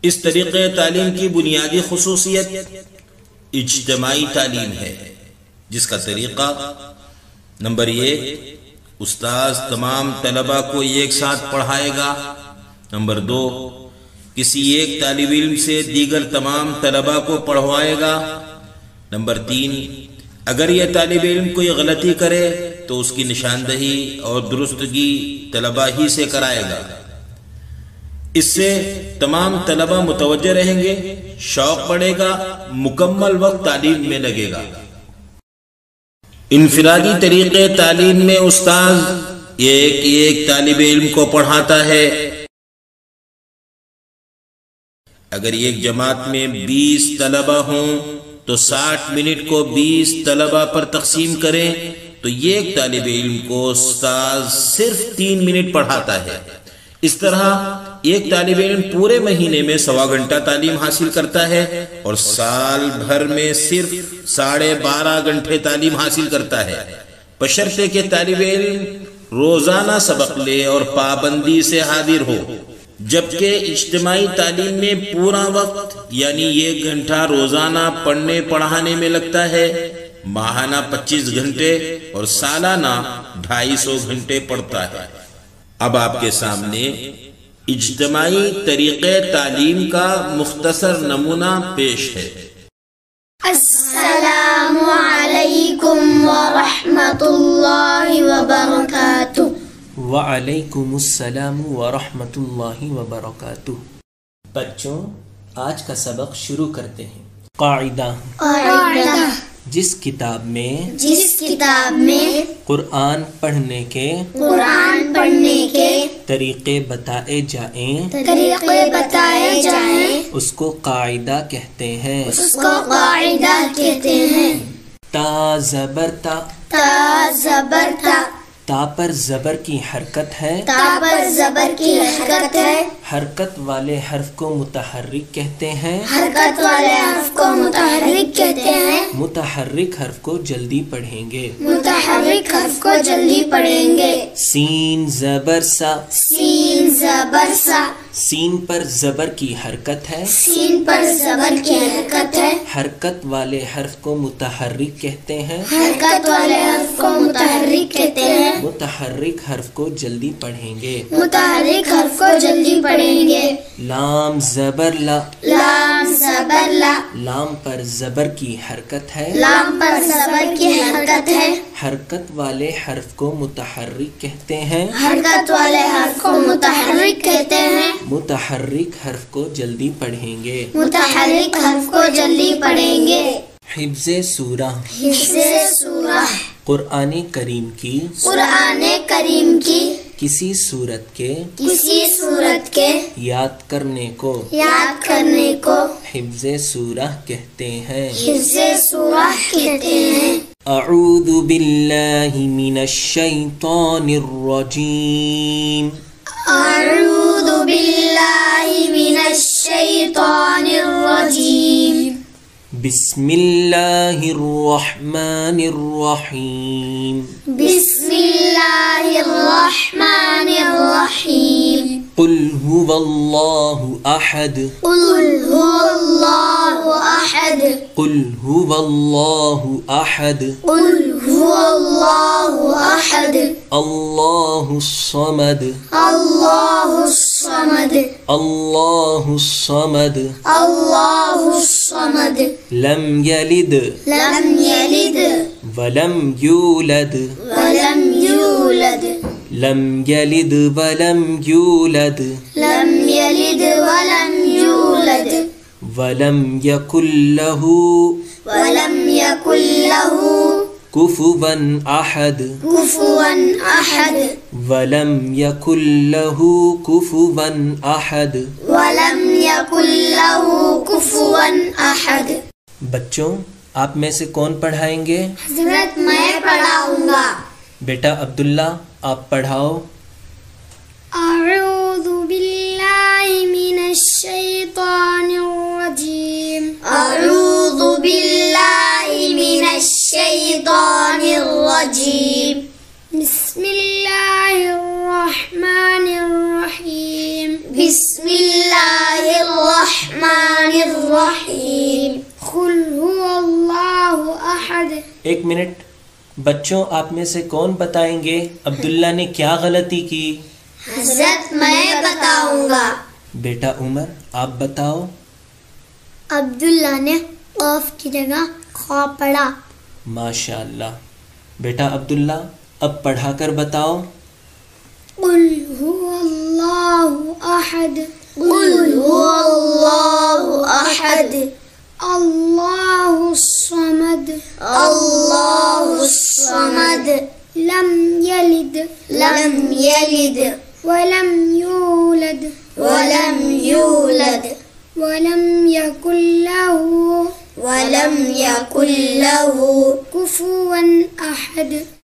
اس طریقے تعلیم کی بنیادی خصوصیت اجتماعی تعلیم ہے، جس کا طریقہ نمبر 1 استاذ تمام طلبہ کو ایک ساتھ پڑھائے گا، نمبر 2 کسی ایک طالب علم سے دیگر تمام طلبہ کو پڑھوائے گا، نمبر 3 اگر یہ طالب علم کوئی غلطی کرے تو اس کی نشاندہی اور درستگی طلبہ ہی سے کرائے گا۔ اس سے تمام طلبہ متوجہ رہیں گے، شوق بڑھے گا، مکمل وقت تعلیم میں لگے گا۔ انفرادی طریقے تعلیم میں استاذ ایک طالب علم کو پڑھاتا ہے۔ اگر ایک جماعت میں 20 طلبہ ہوں تو 60 منٹ کو 20 طلبہ پر تقسیم کریں تو ایک طالب علم کو استاذ صرف 3 منٹ پڑھاتا ہے۔ اس طرح ایک طالب علم پورے مہینے میں 1.25 گھنٹہ تعلیم حاصل کرتا ہے اور سال بھر میں صرف 12.5 گھنٹے تعلیم حاصل کرتا ہے، بشرطے کہ طالب علم روزانہ سبق لے اور پابندی سے حاضر ہو۔ جبکہ اجتماعی تعلیم میں پورا وقت یعنی 1 گھنٹہ روزانہ پڑھنے پڑھانے میں لگتا ہے، ماہانہ 25 گھنٹے اور سالانہ 250 گھنٹے پڑھتا ہے۔ اب آپ کے سامنے اجتماعی طریقے تعلیم کا مختصر نمونہ پیش ہے۔ السلام علیکم ورحمۃ اللہ وبرکاتہ۔ وعلیکم السلام ورحمۃ اللہ وبرکاتہ۔ بچوں، آج کا سبق شروع کرتے ہیں۔ قاعدہ، جس کتاب میں قرآن پڑھنے کے طریقے بتائے جائیں اس کو قاعدہ کہتے ہیں۔ تا زبر تا، تا پر زبر کی حرکت ہے، حرکت والے حرف کو متحرک کہتے ہیں، متحرک حرف کو جلدی پڑھیں گے، سین زبر سا، سین پر زبر کی حرکت ہے، حرکت والے حرف کو متحرک کہتے ہیں، متحرک حرف کو جلدی پڑھیں گے، لام زبر لا، لام پر زبر کی حرکت ہے، حرکت والے حرف کو متحرک کہتے ہیں، متحرک حرف کو جلدی پڑھیں گے، حفظ سورہ، قرآن کریم کی کسی صورت کے یاد کرنے کو حفظ سورہ کہتے ہیں۔ اعوذ باللہ من الشیطان الرجیم، اعوذ باللہ من الشیطان الرجیم، بسم اللہ الرحمن الرحیم، بسم اللہ الرحمن الرحیم، قل هو اللہ احد، قل هو اللہ احد، قل هو اللہ احد، قل هو اللہ احد، اللہ الصمد، اللہ الصمد، اللہ الصمد، اللہ الصمد، لم یلد لم یلد ولم یولد، ولم یولد، لم یلد ولم یولد، لم یلد ولم یولد، ولم یکن لہ ولم یکن لہ کفوا احد، کفوا احد، ولم یکن لہ کفوا احد۔ ولم یکن لہ کفوا احد۔ بچوں، آپ میں سے کون پڑھائیں گے؟ حضرت میں پڑھاؤں گا۔ بیٹا عبداللہ، آپ پڑھاؤ۔ اعوذ باللہ من الشیطان الرجیم، اعوذ باللہ من الشیطان الرجیم، بسم اللہ الرحمن الرحیم، بسم اللہ الرحمن الرحيم قل هو الله أحد. ایک منٹ بچوں، آپ میں سے کون بتائیں گے عبداللہ نے کیا غلطی کی؟ حضرت میں بتاؤں گا. بیٹا عمر آپ بتاؤ. عبداللہ نے قاف کی جگہ خا پڑھا. ماشاء اللہ. بیٹا عبداللہ اب پڑھا کر بتاؤ. قل هو الله أحد. قل هو الله أحد. الله الصمد. الله الصمد. لم يلد. لم يلد. ولم يولد. ولم يولد. ولم يكن له. ولم يكن له كفوا أحد.